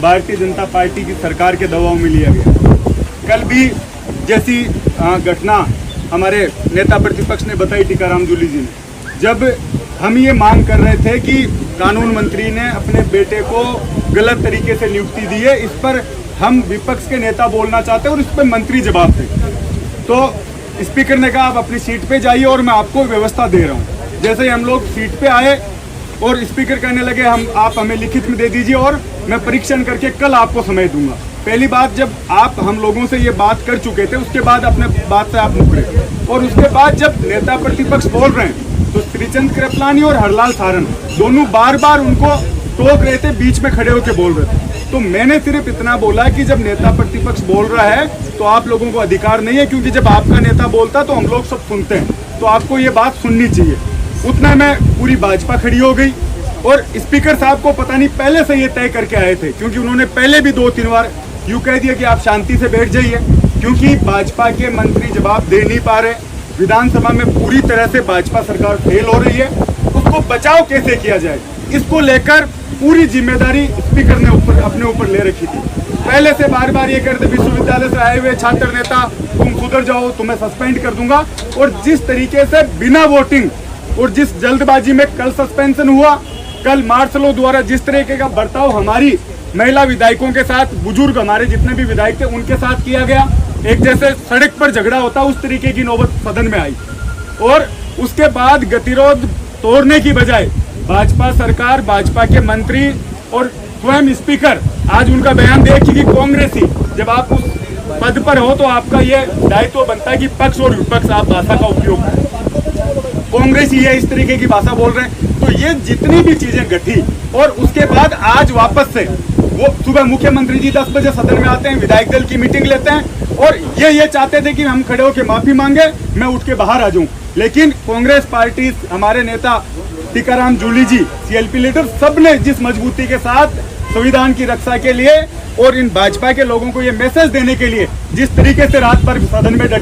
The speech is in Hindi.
भारतीय जनता पार्टी की सरकार के दबाव में लिया गया। कल भी जैसी घटना हमारे नेता प्रतिपक्ष ने बताई टीकाराम जूली जी ने, जब हम ये मांग कर रहे थे कि कानून मंत्री ने अपने बेटे को गलत तरीके से नियुक्ति दी है, इस पर हम विपक्ष के नेता बोलना चाहते हैं और इस पर मंत्री जवाब दें, तो स्पीकर ने कहा आप अपनी सीट पे जाइए और मैं आपको व्यवस्था दे रहा हूँ। जैसे ही हम लोग सीट पे आए और स्पीकर कहने लगे आप हमें लिखित में दे दीजिए और मैं परीक्षण करके कल आपको समय दूंगा। पहली बात, जब आप हम लोगों से ये बात कर चुके थे उसके बाद अपने बात से आप मुकरे, और उसके बाद जब नेता प्रतिपक्ष बोल रहे हैं तो श्रीचंद कृपलानी और हरलाल सारन दोनों बार बार उनको टोक रहे थे, बीच में खड़े होकर बोल रहे थे। तो मैंने सिर्फ इतना बोला कि जब नेता प्रतिपक्ष बोल रहा है तो आप लोगों को अधिकार नहीं है, क्योंकि जब आपका नेता बोलता है तो हम लोग सब सुनते हैं, तो आपको ये बात सुननी चाहिए। उतना में पूरी भाजपा खड़ी हो गई और स्पीकर साहब को पता नहीं पहले से ये तय करके आए थे, क्योंकि उन्होंने पहले भी 2-3 बार यूँ कह दिया कि आप शांति से बैठ जाइए, क्योंकि भाजपा के मंत्री जवाब दे नहीं पा रहे। विधानसभा में पूरी तरह से भाजपा सरकार फेल हो रही है, उसको बचाव कैसे किया जाए, इसको लेकर पूरी जिम्मेदारी स्पीकर ने अपने ऊपर ले रखी थी। पहले से बार बार ये कहते विश्वविद्यालय से आए हुए छात्र नेता तुम सुधर जाओ, तुम्हें सस्पेंड कर दूंगा, और जिस तरीके से बिना वोटिंग और जिस जल्दबाजी में कल सस्पेंशन हुआ, कल मार्शलों द्वारा जिस तरीके का बर्ताव हमारी महिला विधायकों के साथ, बुजुर्ग हमारे जितने भी विधायक थे उनके साथ किया गया, एक जैसे सड़क पर झगड़ा होता उस तरीके की नौबत सदन में आई, और उसके बाद गतिरोध तोड़ने की बजाय भाजपा सरकार, भाजपा के मंत्री और स्वयं स्पीकर आज उनका बयान देखिए कि कांग्रेसी, जब आप उस पद पर हो तो आपका ये दायित्व बनता है कि पक्ष और विपक्ष आप भाषा का उपयोग करें। कांग्रेसी ये इस तरीके की भाषा बोल रहे हैं, तो ये जितनी भी चीजें घटी, और उसके बाद आज वापस से वो सुबह मुख्यमंत्री जी 10 बजे सदन में आते हैं, विधायक दल की मीटिंग लेते हैं और ये चाहते थे कि हम खड़े होकर माफी मांगे, मैं उठ के बाहर आ जाऊं, लेकिन कांग्रेस पार्टी, हमारे नेता टीकाराम जूली जी, सीएलपी लीडर, सबने जिस मजबूती के साथ संविधान की रक्षा के लिए और इन भाजपा के लोगों को ये मैसेज देने के लिए जिस तरीके से रात भर सदन में डटे